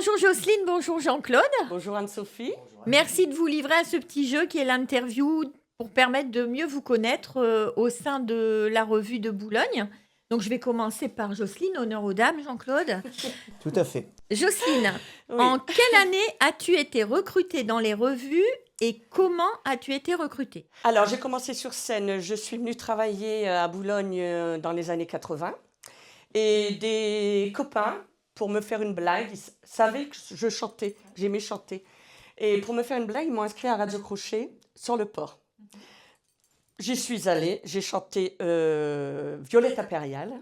Bonjour Jocelyne, bonjour Jean-Claude. Bonjour Anne-Sophie. Merci de vous livrer à ce petit jeu qui est l'interview pour permettre de mieux vous connaître au sein de la revue de Boulogne. Donc je vais commencer par Jocelyne, honneur aux dames, Jean-Claude. Tout à fait. Jocelyne, Oui. en quelle année as-tu été recrutée dans les revues et comment as-tu été recrutée? Alors, j'ai commencé sur scène. Je suis venue travailler à Boulogne dans les années 80. Et des copains, pour me faire une blague, ils savaient que je chantais, que j'aimais chanter. Et pour me faire une blague, ils m'ont inscrit à Radio Crochet sur le port. J'y suis allée, j'ai chanté Violette Impériale.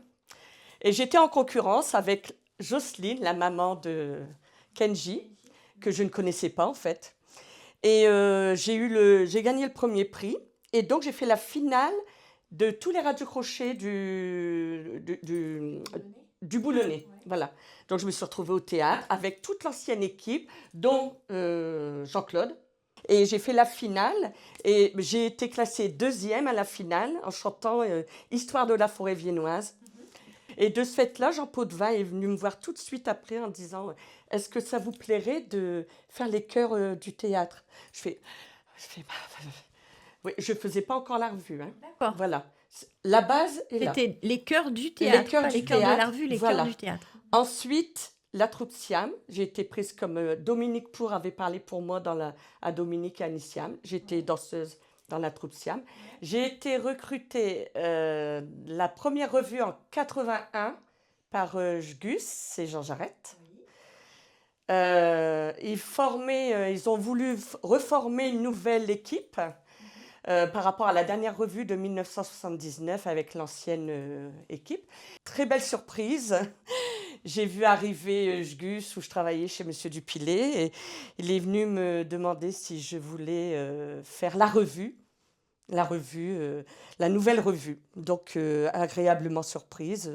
Et j'étais en concurrence avec Jocelyne, la maman de Kenji, que je ne connaissais pas en fait. Et j'ai gagné le premier prix. Et donc, j'ai fait la finale de tous les radiocrochets du Boulonnais. Voilà. Donc, je me suis retrouvée au théâtre avec toute l'ancienne équipe, dont Jean-Claude. Et j'ai fait la finale. Et j'ai été classée deuxième à la finale en chantant Histoire de la forêt viennoise. Et de ce fait-là, Jean Potvin est venu me voir tout de suite après en disant « Est-ce que ça vous plairait de faire les chœurs du théâtre ?» Oui, je ne faisais pas encore la revue. Hein. D'accord. Voilà. La base est là. C'était les chœurs du théâtre, chœurs pas du les chœurs de la théâtre, revue, les voilà. chœurs du théâtre. Ensuite, la troupe Siam. J'ai été prise comme Dominique Pour avait parlé pour moi à Dominique et Annie Siam. J'étais danseuse dans la troupe Siam. J'ai été recrutée la première revue en 81 par Gus, c'est Jean Jarrette. Ils ont voulu reformer une nouvelle équipe par rapport à la dernière revue de 1979 avec l'ancienne équipe. Très belle surprise. J'ai vu arriver Gus où je travaillais chez Monsieur Dupilet et il est venu me demander si je voulais faire la nouvelle revue. Donc, agréablement surprise.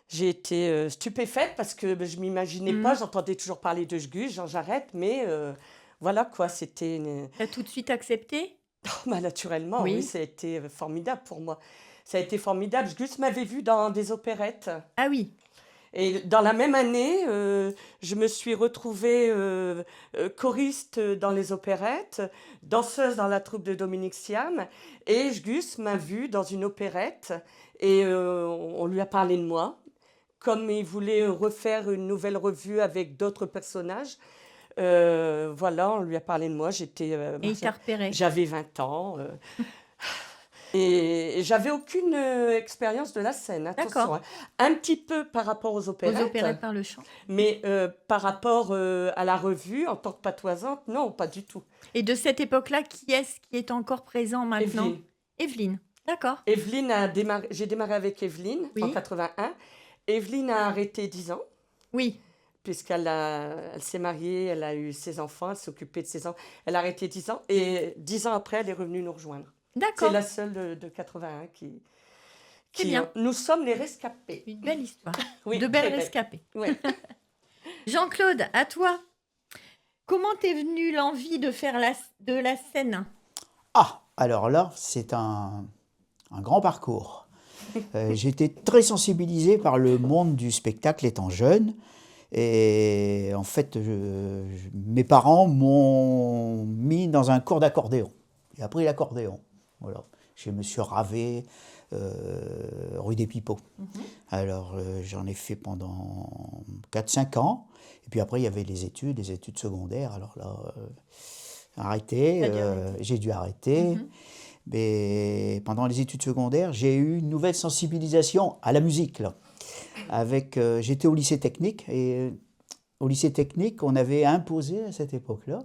J'ai été stupéfaite parce que je ne m'imaginais pas, j'entendais toujours parler de Gus, Jean Jarrette, mais voilà quoi, c'était... Tu as tout de suite accepté? Bah, naturellement, oui, ça a été formidable pour moi. Ça a été formidable. Gus m'avait vue dans des opérettes. Ah oui. Et dans la même année, je me suis retrouvée choriste dans les opérettes, danseuse dans la troupe de Dominique Siam. Et Gus m'a vue dans une opérette et on lui a parlé de moi. Comme il voulait refaire une nouvelle revue avec d'autres personnages, voilà, on lui a parlé de moi. Et il t'a repéré. J'avais 20 ans. Et j'avais aucune expérience de la scène, attention. D'accord. Hein. Un petit peu par rapport aux opérettes. Aux opérettes par le chant. Mais par rapport à la revue, en tant que patoisante, non, pas du tout. Et de cette époque-là, qui est-ce qui est encore présent maintenant? Evelyne. Evelyne, d'accord. Evelyne j'ai démarré avec Evelyne en 81. Evelyne a arrêté 10 ans. Oui. Puisqu'elle s'est mariée, elle a eu ses enfants, elle s'est occupée de ses enfants. Elle a arrêté 10 ans et 10 ans après, elle est revenue nous rejoindre. D'accord. C'est la seule de 81 qui bien. Nous sommes les rescapés. Une belle histoire. Oui, de belles rescapés. Oui. Jean-Claude, à toi. Comment t'es venue l'envie de faire de la scène? Ah, alors là, c'est un grand parcours. J'étais très sensibilisé par le monde du spectacle étant jeune. Et en fait, mes parents m'ont mis dans un cours d'accordéon. J'ai appris l'accordéon. Voilà. Chez Monsieur Ravet, rue des Pipots. Alors, j'en ai fait pendant 4-5 ans. Et puis après, il y avait les études secondaires. Alors là, j'ai dû arrêter. Mais pendant les études secondaires, j'ai eu une nouvelle sensibilisation à la musique. Là. J'étais au lycée technique. Et au lycée technique, on avait imposé à cette époque-là,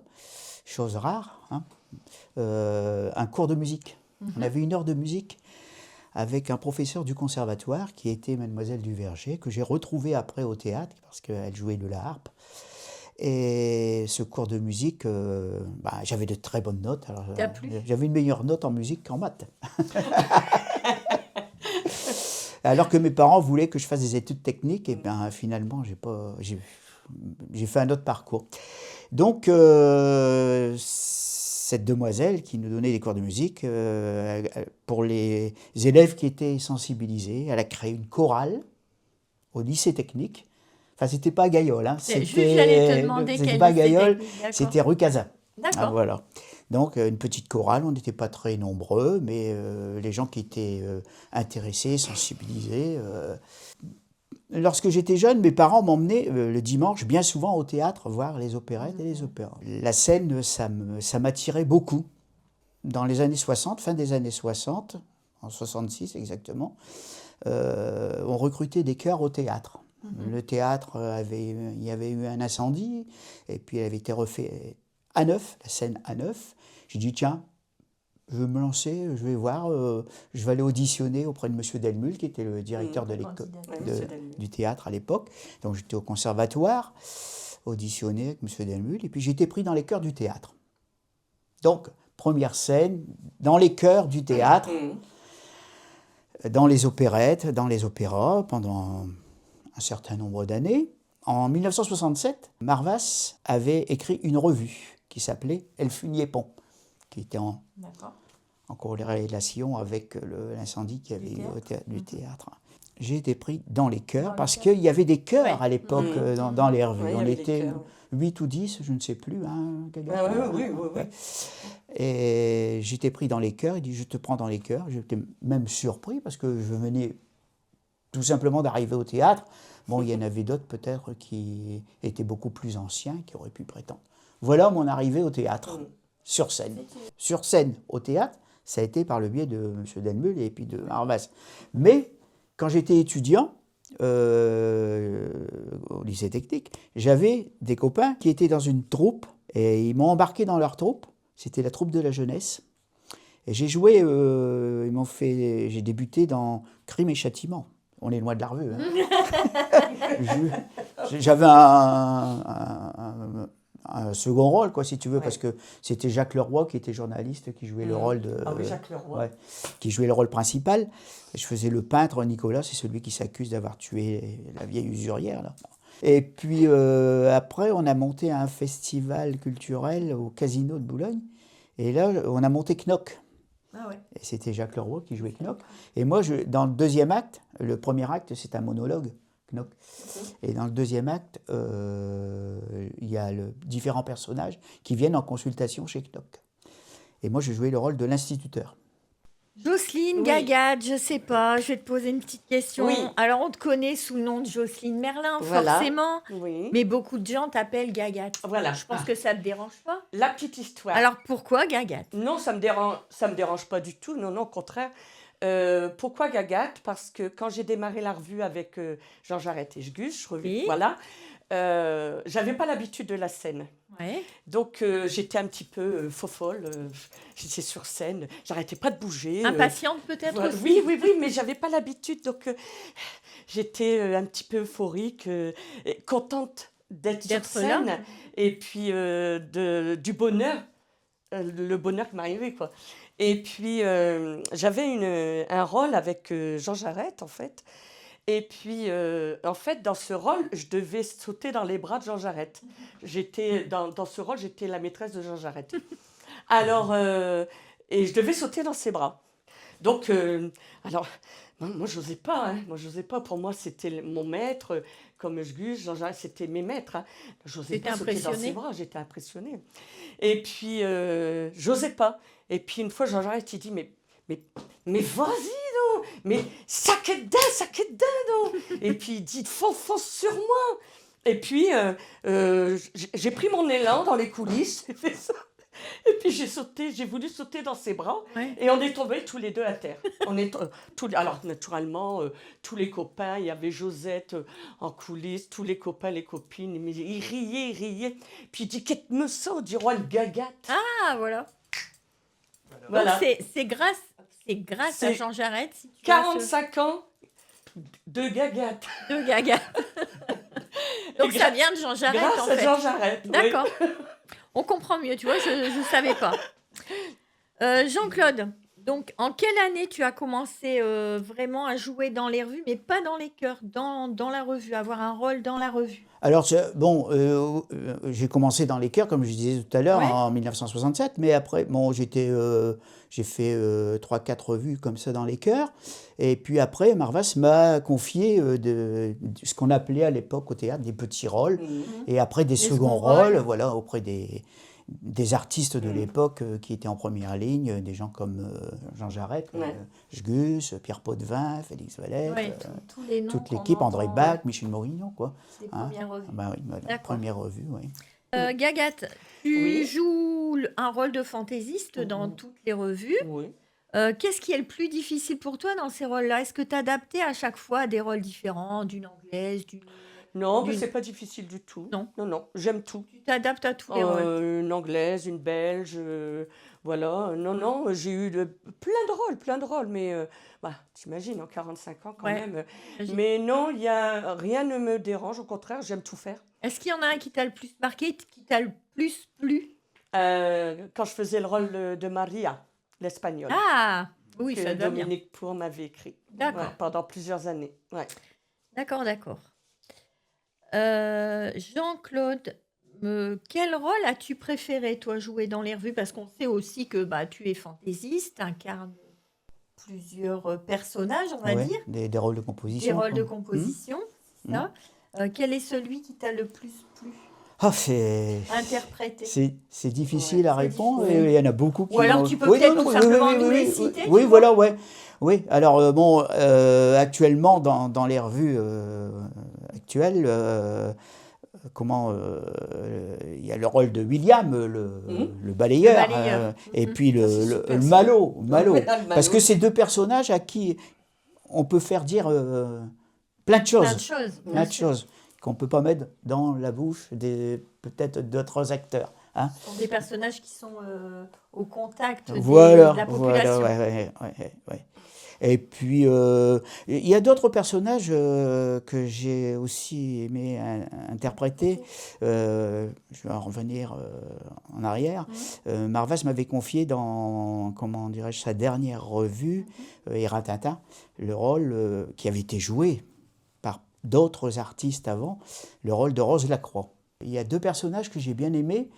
chose rare, hein, un cours de musique. On avait 1 heure de musique avec un professeur du conservatoire qui était Mademoiselle Duverger, que j'ai retrouvé après au théâtre parce qu'elle jouait de la harpe. Et ce cours de musique, j'avais de très bonnes notes. Alors, j'avais une meilleure note en musique qu'en maths. Alors que mes parents voulaient que je fasse des études techniques, et bien finalement, j'ai fait un autre parcours. Donc, cette demoiselle qui nous donnait des cours de musique, pour les élèves qui étaient sensibilisés, elle a créé une chorale au lycée technique, Enfin, c'était pas à Gaillol, hein. Juste, j'allais te demander C'était quelle pas à liste Gaillol, technique, d'accord. c'était rue Cazin. Ah, D'accord. voilà. Donc, une petite chorale, on n'était pas très nombreux, mais les gens qui étaient intéressés, sensibilisés. Lorsque j'étais jeune, mes parents m'emmenaient le dimanche bien souvent au théâtre voir les opérettes et les opéras. La scène, ça m'attirait beaucoup. Dans les années 60, fin des années 60, en 66 exactement, on recrutait des chœurs au théâtre. Le théâtre, il y avait eu un incendie, et puis il avait été refait à neuf, la scène à neuf. J'ai dit, tiens, je vais me lancer, je vais voir, je vais aller auditionner auprès de M. Delmule, qui était le directeur de du théâtre à l'époque. Donc j'étais au conservatoire, auditionné avec M. Delmule, et puis j'ai été pris dans les chœurs du théâtre. Donc, première scène, dans les chœurs du théâtre, dans les opérettes, dans les opéras, pendant un certain nombre d'années. En 1967, Marvas avait écrit une revue qui s'appelait Elfunier-Pont, qui était en corrélation avec l'incendie qu'il y avait eu du théâtre. J'ai été pris dans les chœurs parce qu'il y avait des chœurs à l'époque dans les revues. On était 8 ou 10, je ne sais plus. Hein, oui. Et j'étais pris dans les chœurs, il dit je te prends dans les chœurs. J'étais même surpris parce que je venais tout simplement d'arriver au théâtre. Bon, il y en avait d'autres peut-être qui étaient beaucoup plus anciens, qui auraient pu prétendre. Voilà mon arrivée au théâtre, sur scène. Sur scène, au théâtre, ça a été par le biais de M. Delmule et puis de Marvas. Mais quand j'étais étudiant au lycée technique, j'avais des copains qui étaient dans une troupe et ils m'ont embarqué dans leur troupe. C'était la troupe de la jeunesse. Et j'ai joué, j'ai débuté dans Crime et Châtiment. On est loin de la revue. Hein. J'avais un second rôle, quoi, si tu veux, parce que c'était Jacques Leroy qui était journaliste, qui jouait le rôle de... Ah oui, Jacques Leroy. Qui jouait le rôle principal. Je faisais le peintre, Nicolas, c'est celui qui s'accuse d'avoir tué la vieille usurière, là. Et puis après, on a monté un festival culturel au Casino de Boulogne. Et là, on a monté Knock. Ah ouais. Et c'était Jacques Leroy qui jouait Knock. Et moi, dans le deuxième acte, le premier acte, c'est un monologue, Knock. Et dans le deuxième acte, il y a différents personnages qui viennent en consultation chez Knock. Et moi, je jouais le rôle de l'instituteur. Jocelyne Gagat, je sais pas, je vais te poser une petite question. Oui. Alors, on te connaît sous le nom de Jocelyne Merlin, Voilà. forcément. Oui. Mais beaucoup de gens t'appellent Gagat. Voilà. Je pense que ça te dérange pas. La petite histoire. Alors, pourquoi Gagat? Non, ça me dérange pas du tout. Non, au contraire. Pourquoi Gagat? Parce que quand j'ai démarré la revue avec Jean Jarret et Gus, voilà, j'avais pas l'habitude de la scène. Ouais. Donc j'étais un petit peu fofolle, j'étais sur scène, j'arrêtais pas de bouger. Impatiente peut-être Voilà. aussi. Oui, mais j'avais pas l'habitude, donc j'étais un petit peu euphorique, et contente d'être sur scène, là. et puis du bonheur, le bonheur qui m'arrivait, quoi. Et puis j'avais un rôle avec Jean Jarret, en fait. Et puis, en fait, dans ce rôle, je devais sauter dans les bras de Jean Jarret. Dans ce rôle, j'étais la maîtresse de Jean Jarret. Alors, et je devais sauter dans ses bras. Donc, alors, moi, je n'osais pas. Hein. Moi, j'osais pas. Pour moi, c'était mon maître. Comme Gus, Jean Jarret, c'était mes maîtres. Hein. J'osais pas sauter dans ses bras. J'étais impressionnée. Et puis, j'osais pas. Et puis, une fois, Jean Jarret, il dit, mais vas-y, non, mais saquette dedans, non. Et puis il dit, fonce sur moi. Et puis j'ai pris mon élan dans les coulisses, j'ai fait ça. Et puis j'ai voulu sauter dans ses bras, et on est tombés tous les deux à terre. Alors naturellement, tous les copains, il y avait Josette en coulisses, tous les copains, les copines, ils riaient. Puis il dit, qu'est-ce que me sent, du roi le Gagat. Ah, voilà. Voilà. Donc, c'est grâce à Jean Jarret. Si tu 45 ans de Gagat. De Gagat. Donc ça vient de Jean Jarret, grâce en fait. à Jean Jarret. D'accord. Oui. On comprend mieux, tu vois, je ne savais pas. Jean-Claude, Donc, en quelle année tu as commencé vraiment à jouer dans les revues, mais pas dans les chœurs, dans la revue, avoir un rôle dans la revue? Alors, bon, j'ai commencé dans les chœurs, comme je disais tout à l'heure, Ouais. en 1967, mais après, bon, j'ai fait 3-4 revues comme ça dans les chœurs. Et puis après, Marvas m'a confié ce qu'on appelait à l'époque au théâtre des petits rôles, Mhm. et après des seconds seconds rôles, rôles. voilà, auprès des artistes de l'époque qui étaient en première ligne, des gens comme Jean Jarret, Ouais. Gus, Pierre Potvin, Félix Valette, Ouais, tous les noms toute qu'on l'équipe, André entend, Bach, Michel Morignon, quoi. des Hein. premières revues. Bah oui, voilà, D'accord. première revue, oui. Gagat, tu Oui. joues un rôle de fantaisiste dans toutes les revues. Oui. Qu'est-ce qui est le plus difficile pour toi dans ces rôles-là? Est-ce que tu adapté à chaque fois à des rôles différents, d'une anglaise, Non, mais d'une- c'est pas difficile du tout. Non. Non, j'aime tout. Tu t'adaptes à tous les rôles? Une anglaise, une belge, voilà. Non, j'ai eu plein de rôles, mais bah, t'imagines, en 45 ans quand Ouais, même. j'imagine. Mais non, rien ne me dérange, au contraire, j'aime tout faire. Est-ce qu'il y en a un qui t'a le plus marqué, qui t'a le plus plu? Quand je faisais le rôle de Maria, l'espagnole, Ah! Oui, que ça doit bien. Dominique Pour m'avait écrit. D'accord. Ouais, pendant plusieurs années. Ouais. D'accord. Jean-Claude, quel rôle as-tu préféré, toi, jouer dans les revues? Parce qu'on sait aussi que tu es fantaisiste, incarnes plusieurs personnages, on va Ouais, dire, des rôles de des composition. rôles de quoi. composition, c'est ça. Quel est celui qui t'a le plus plu Ah, c'est interpréter? c'est difficile à c'est répondre, difficile. et il y en a beaucoup qui Ou alors m'ont- tu peux Oui, peut-être non, tout oui, simplement oui, nous oui, les oui, citer, oui, tu voilà, ouais. Oui, alors bon, actuellement, dans les revues actuelles, il y a le rôle de William, le balayeur, Le balayeur. et Mhm. puis Ça, c'est le super, ça. Malo. Ouais, le Parce Malo. que c'est deux personnages à qui on peut faire dire plein de Plein choses. de choses, bien Plein de sûr. choses qu'on ne peut pas mettre dans la bouche peut-être d'autres acteurs. Hein. Ce sont des personnages qui sont au contact Voilà, de la voilà, population. ouais. Et puis, il y a d'autres personnages que j'ai aussi aimé interpréter. Je vais en revenir en arrière. Marvas m'avait confié dans, comment dirais-je, sa dernière revue, Iratintin, le rôle qui avait été joué par d'autres artistes avant, le rôle de Rose Lacroix. Il y a deux personnages que j'ai bien aimés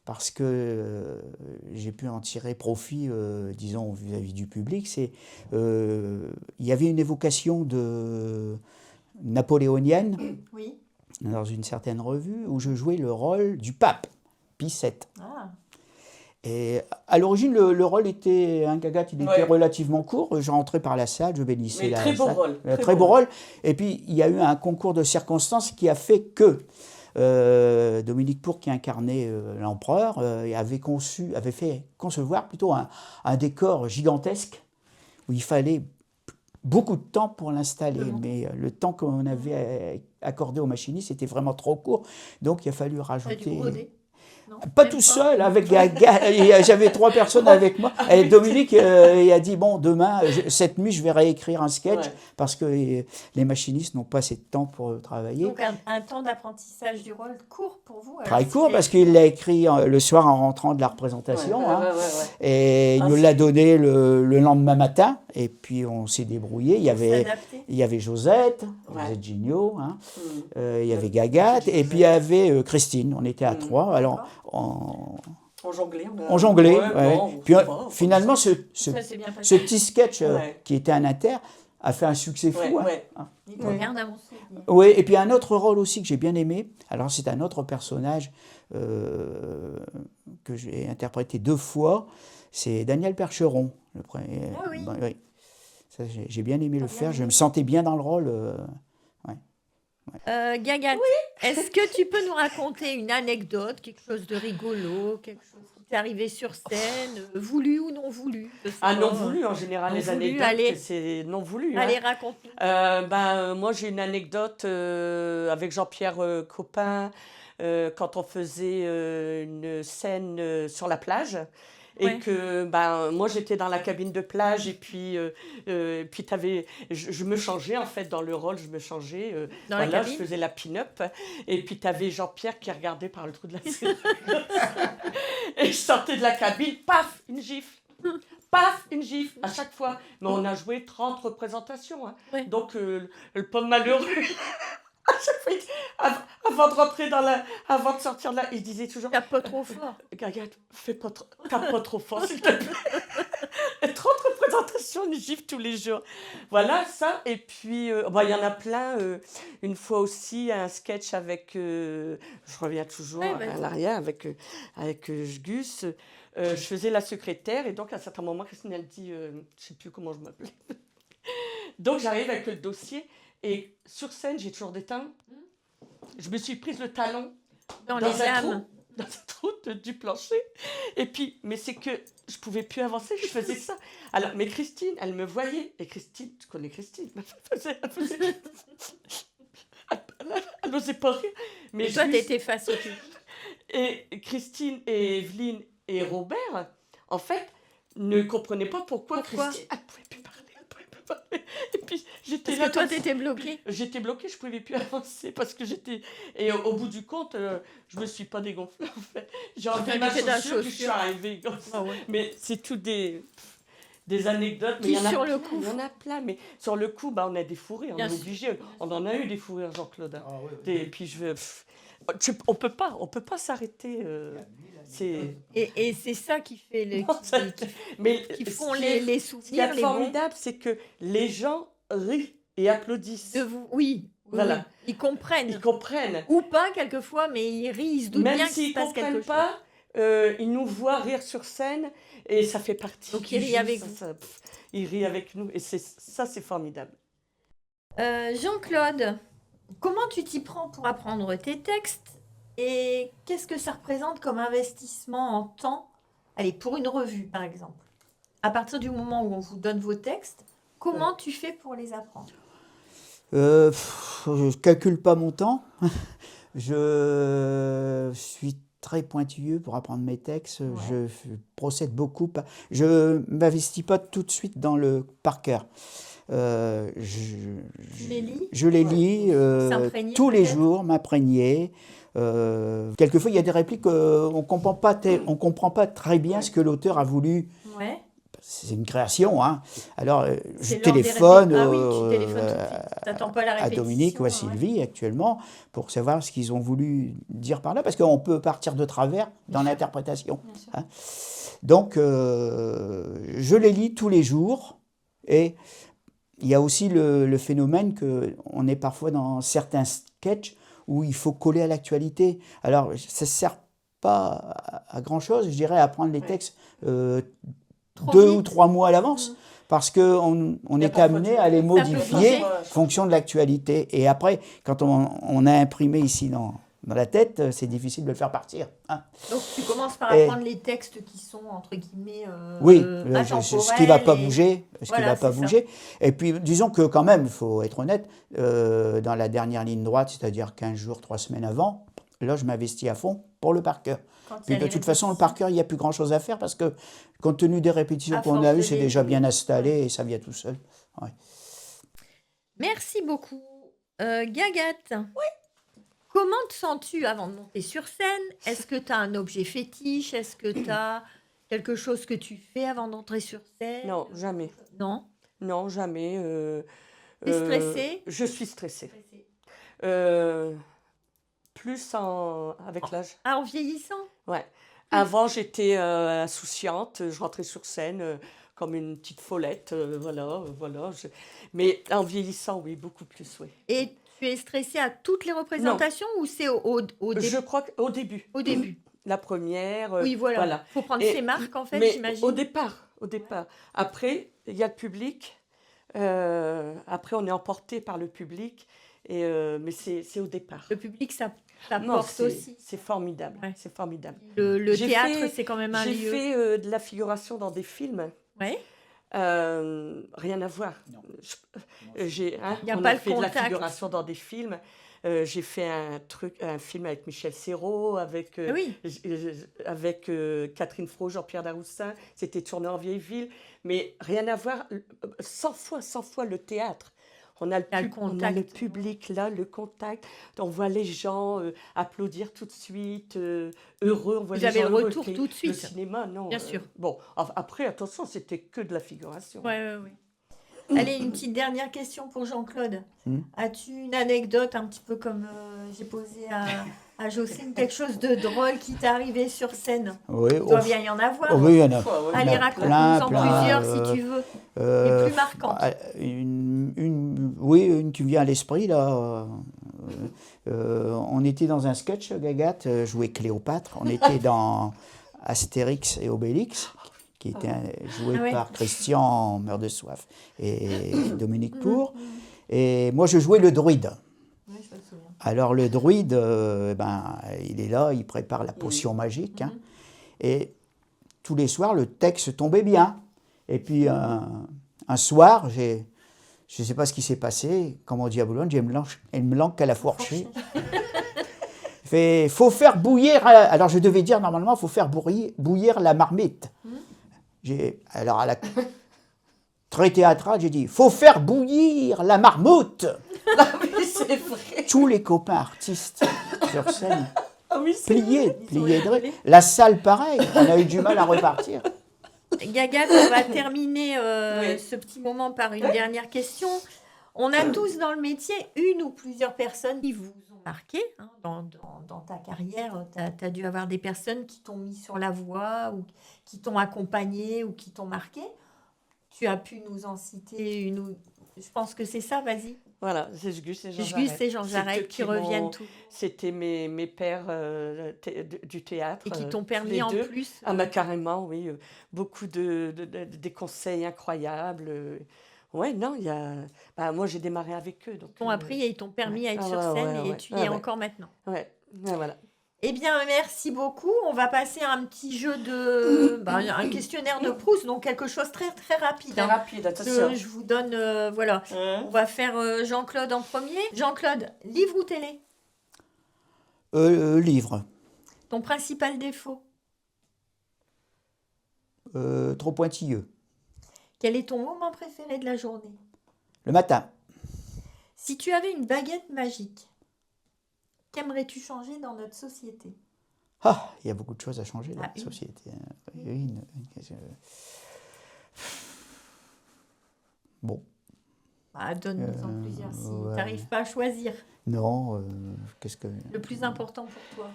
parce que j'ai pu en tirer profit, disons, vis-à-vis du public. Il y avait une évocation napoléonienne Oui. dans une certaine revue où je jouais le rôle du pape, Pie VII. Ah. Et à l'origine, le rôle était, Gagat, il était Ouais. relativement court. Je rentrais par la salle, je bénissais Mais la très beau salle. rôle, très Très beau beau rôle. Et puis, il y a eu un concours de circonstances qui a fait que Dominique Pour, qui incarnait l'empereur, avait fait concevoir plutôt un décor gigantesque où il fallait beaucoup de temps pour l'installer. Mais le temps qu'on avait accordé aux machinistes était vraiment trop court. Donc, il a fallu T'as dû rajouter... broder? Non, Pas même tout seul, avec j'avais 3 personnes avec moi. Ah Et oui. Dominique il a dit, bon, demain, cette nuit, je vais réécrire un sketch Ouais. parce que les machinistes n'ont pas assez de temps pour travailler. Donc un temps d'apprentissage du rôle court pour vous? alors, Très court c'était- parce qu'il l'a écrit le soir en rentrant de la représentation. hein. Ouais. Et il Ah, nous c'est- l'a donné le lendemain matin. Et puis on s'est débrouillé. s'adapter. Il y avait Josette, Ouais. Josette Gignot, hein. Mm. Il y avait Gagat, et puis il y avait Christine. On était à 3. Alors, On jonglait. on jonglait. Ouais, ouais. bon, Puis ça va, finalement, ce Ça s'est bien passé. ce petit sketch Ouais. qui était un inter a fait un succès fou. Ouais. hein. Il te garde à mon souvenir. Oui, et puis un autre rôle aussi que j'ai bien aimé. Alors, c'est un autre personnage que j'ai interprété 2 fois. C'est Daniel Percheron. Le premier. Ah oui. Oui. Ça, j'ai bien aimé le bien faire. Je aimé. me sentais bien dans le rôle. Gagat, est-ce que tu peux nous raconter une anecdote, quelque chose de rigolo, quelque chose qui t'est arrivé sur scène, voulu ou non voulu? Je sais Ah, pas. non voulu, en général, Non les voulu, anecdotes, allez. c'est non voulu. Allez, hein. raconte-nous. Moi, j'ai une anecdote avec Jean-Pierre Copin quand on faisait une scène sur la plage. Ouais. Et que moi j'étais dans la cabine de plage et puis je me changeais en fait dans le rôle, je me changeais Dans la voilà, cabine? je faisais la pin-up et puis tu avais Jean-Pierre qui regardait par le trou de la serrure et je sortais de la cabine, paf, une gifle. paf, une gifle à chaque fois. Mais on a joué 30 représentations. Hein. Ouais. Donc, le pauvre malheureux, à chaque fois, avant de rentrer avant de sortir de là, il disait toujours Tape pas trop fort. Gagat, tape pas trop fort, s'il te plaît. 30 représentations, une gifle tous les jours. Voilà, ça. Et puis, il y en a plein. Une fois aussi, un sketch avec, je reviens toujours Ouais, à vas-y. l'arrière, avec Gus. Je faisais la secrétaire et donc à un certain moment, Christine, elle dit, je ne sais plus comment je m'appelais. Donc j'arrive avec le dossier et sur scène, j'ai toujours des talons. Je me suis prise le talon Dans dans les un trou, lames. dans un trou du plancher. Et puis, mais c'est que je pouvais plus avancer, je faisais ça. Alors, mais Christine, elle me voyait. Et Christine, tu connais Christine, elle n'osait pas rire. Mais Et toi, je lui- t'étais face au public. Et Christine et Evelyne et Robert, en fait, ne comprenaient pas pourquoi Pourquoi Christine, elle ne pouvait plus parler, elle pouvait plus parler. Et puis, j'étais Parce là que toi, comme ça. t'étais bloquée. J'étais bloquée, je ne pouvais plus avancer parce que j'étais... Et au bout du compte, je ne me suis pas dégonflée, en fait. J'ai enlevé ma mis ta chaussure, puis je suis chaussure. arrivée comme ça. Ah ouais. Mais c'est tout des anecdotes. Mais Qui il y en a sur le plein, coup il y en a plein. Mais sur le coup, on a des fous rires, on Bien est sûr. obligé. On en a eu des fous rires, Jean-Claude. Hein. Ah, ouais, ouais. Et puis on peut pas s'arrêter. C'est... Et c'est ça qui fait Non, ça- Mais qui ce font qui est- les ce qui souvenirs, est les bons. formidable, c'est que les gens rient et applaudissent. De vous. Oui. Voilà. Oui. Ils comprennent. Ils comprennent. Ou pas, quelquefois, mais ils rient, ils se doutent Même bien qu'il s'ils se passe quelque comprennent chose. pas, ils nous voient rire sur scène et ça fait partie. Donc, du ils rient jeu, avec ça, vous. ils rient avec nous et c'est formidable. Jean-Claude, comment tu t'y prends pour apprendre tes textes et qu'est-ce que ça représente comme investissement en temps? Allez, pour une revue, par exemple. À partir du moment où on vous donne vos textes, comment tu fais pour les apprendre? Je calcule pas mon temps. Je suis très pointilleux pour apprendre mes textes. Ouais. Je procède beaucoup. Je m'investis pas tout de suite dans le par cœur. Tu les lis? Je les Ouais. lis S'imprégner, tous les peut-être? jours, m'imprégner. Quelquefois, il y a des répliques on comprend pas très bien ce que l'auteur a voulu. Ouais. C'est une création, hein. Alors, je C'est l'heure des téléphone, répliques. Ah oui, tu téléphones tout de suite. T'attends pas la à répétition. Dominique ou à ouais. Sylvie actuellement pour savoir ce qu'ils ont voulu dire par là, parce qu'on peut partir de travers dans l'interprétation. Bien sûr. Hein. Donc, je les lis tous les jours et il y a aussi le phénomène qu'on est parfois dans certains sketchs où il faut coller à l'actualité. Alors, ça ne sert pas à grand-chose, je dirais, à apprendre les textes Trop 2 vite. ou 3 mois à l'avance, parce qu'on Il y a est parfois amené à les peut modifier changer. en fonction de l'actualité. Et après, quand on a imprimé ici dans la tête, c'est difficile de le faire partir. Hein. Donc tu commences par Et- apprendre les textes qui sont entre guillemets Oui, intemporels ce qui ne va pas et- bouger. Voilà, c'est ça. Et puis, disons que quand même, il faut être honnête, dans la dernière ligne droite, c'est-à-dire 15 jours, 3 semaines avant, là, je m'investis à fond pour le par cœur. Quand il y Puis a de les toute façon, le répétitions. par cœur, il n'y a plus grand-chose à faire parce que, compte tenu des répétitions À qu'on force a de eues, c'est les déjà jouer. bien installé et ça vient tout seul. Ouais. Merci beaucoup. Gagathe. Oui. Comment te sens-tu avant de monter sur scène? Est-ce que tu as un objet fétiche? Est-ce que tu as quelque chose que tu fais avant d'entrer sur scène? Non, jamais. Non. Non, jamais. T'es stressée? Je suis stressée. Plus avec l'âge. Ah, en vieillissant? Ouais. Avant, j'étais insouciante. Je rentrais sur scène comme une petite follette. Voilà. Mais en vieillissant, oui, beaucoup plus, oui. Et tu es stressée à toutes les représentations ou c'est au Je crois qu'au début. au début? La première. Oui, voilà. Faut prendre Et- ses marques, en fait, Mais j'imagine. au départ. Après, il y a le public. Après, on est emporté par le public. Mais c'est au départ. Le public, ça Non, porte aussi. c'est formidable. Ouais. C'est formidable. Le J'ai théâtre, fait- c'est quand même un J'ai lieu. fait de la figuration dans des films. Ouais. Rien à voir. Non. Il y a on pas a le fait de la contact. figuration dans des films. J'ai fait un film avec Michel Serrault, avec, Ah oui. avec Catherine Fro, Jean-Pierre Daroussin. C'était tourné en vieille ville. Mais rien à voir. 100 fois le théâtre. On a le, Il y a le on a le contact. public là, le contact. On voit les gens applaudir tout de suite, heureux. On voit Vous les avez gens le heureux. retour tout de Le suite. cinéma, non. Bien sûr. Bon, après, attention, c'était que de la figuration. Ouais. Allez, une petite dernière question pour Jean-Claude. Hmm. As-tu une anecdote, un petit peu comme j'ai posé à Jocelyne, quelque chose de drôle qui t'est arrivé sur scène? Oui, Il doit bien y en avoir. oui, il y en a. Ouais, ouais. Allez, il y en a raconte-nous-en plein, plusieurs si tu veux. euh, Les plus marquantes. une qui me vient à l'esprit, là. On était dans un sketch, Gagat, jouait Cléopâtre. On était dans Astérix et Obélix, qui était joué Ah ouais. par Christian Meurt de Soif et Dominique Pour. Et moi, je jouais le druide. Oui, je me souviens. Alors, le druide, il est là, il prépare la potion magique. Hein. Et tous les soirs, le texte tombait bien. Et puis, un soir, je ne sais pas ce qui s'est passé, comme on dit à Boulogne, j'ai une langue qu'à la fourchée. Faut faire bouillir. Alors, je devais dire normalement, il faut faire bouillir la marmite. Alors, à la très théâtrale, j'ai dit, faut faire bouillir la marmotte. Ah oui, c'est vrai. Tous les copains artistes sur scène Ah oui, c'est pliés de rire. La salle, pareil, on a eu du mal à repartir. Gagat, on va terminer Oui. ce petit moment par une dernière question. On a tous dans le métier une ou plusieurs personnes qui vous ont marqué. Hein, dans ta carrière, tu as dû avoir des personnes qui t'ont mis sur la voie ou qui t'ont accompagné ou qui t'ont marqué. Tu as pu nous en citer une ou... Je pense que c'est ça, vas-y. Voilà, c'est Gus et Jean Gus Jarret. et Jean C'est Jarret eux qui m'ont- reviennent tout C'était mes pères du théâtre. et qui t'ont tous permis les en deux. plus. Ah, bah, carrément, oui. Beaucoup des conseils incroyables. Ouais, non, il y a... Bah, moi, j'ai démarré avec eux. Donc, T'ont appris et ils t'ont permis à être Ah, sur ouais, scène ouais, et ouais. tu y Ah, es ouais. encore maintenant. Ouais, voilà. Eh bien, merci beaucoup. On va passer à un petit jeu de... un questionnaire de Proust, donc quelque chose très, très rapide. Très hein. rapide, attention. Je vous donne... voilà. On va faire Jean-Claude en premier. Jean-Claude, livre ou télé? Livre. Ton principal défaut? Trop pointilleux. Quel est ton moment préféré de la journée? Le matin. Si tu avais une baguette magique, qu'aimerais-tu changer dans notre société? Ah, il y a beaucoup de choses à changer dans Ah, la une. société. Bon, Donne-nous-en plusieurs si ouais. tu n'arrives pas à choisir. non, qu'est-ce que... Le plus important pour toi.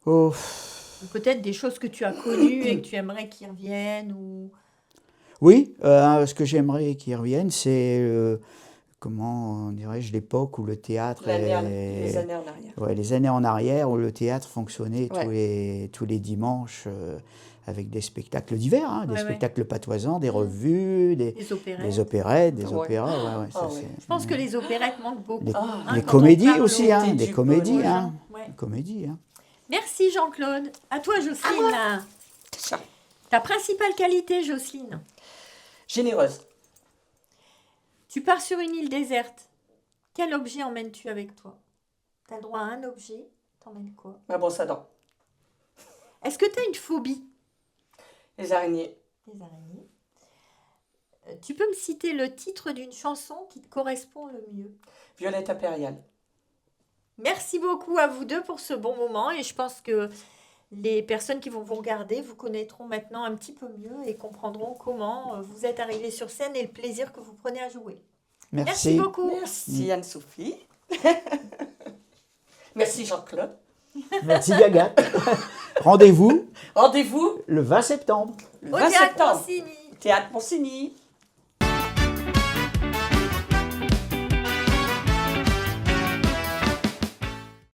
Oh, Ou peut-être des choses que tu as connues et que tu aimerais qu'ils reviennent ou... oui, ce que j'aimerais qu'ils reviennent, c'est, comment dirais-je, l'époque où le théâtre... Les années en arrière. Ouais, les années en arrière où le théâtre fonctionnait Ouais. tous les dimanches avec des spectacles divers, hein, des Ouais. spectacles patoisants, des revues, Des opérettes. des opérettes, des Ouais. opéras. Ouais, ça, Ah ouais. Je pense que les opérettes manquent beaucoup. Les, hein, les quand on comédies parle aussi, hein, Beauté des du comédies. bonheur. Hein, Ouais. des comédies, hein. Merci Jean-Claude. À toi Jocelyne. Ça. Ta principale qualité Jocelyne? Généreuse. Tu pars sur une île déserte. Quel objet emmènes-tu avec toi? Tu as le droit à un objet. T'emmènes quoi? Ma brosse à dents. Est-ce que tu as une phobie? Les araignées. Les araignées. Tu peux me citer le titre d'une chanson qui te correspond le mieux? Violette impériale. Merci beaucoup à vous deux pour ce bon moment et je pense que les personnes qui vont vous regarder vous connaîtront maintenant un petit peu mieux et comprendront comment vous êtes arrivés sur scène et le plaisir que vous prenez à jouer. Merci beaucoup. Merci Anne-Sophie. Merci Jean-Claude. Merci Gaga. Rendez-vous Rendez-vous le 20 septembre. le Au 20 théâtre septembre. Monsigny. Théâtre Monsigny.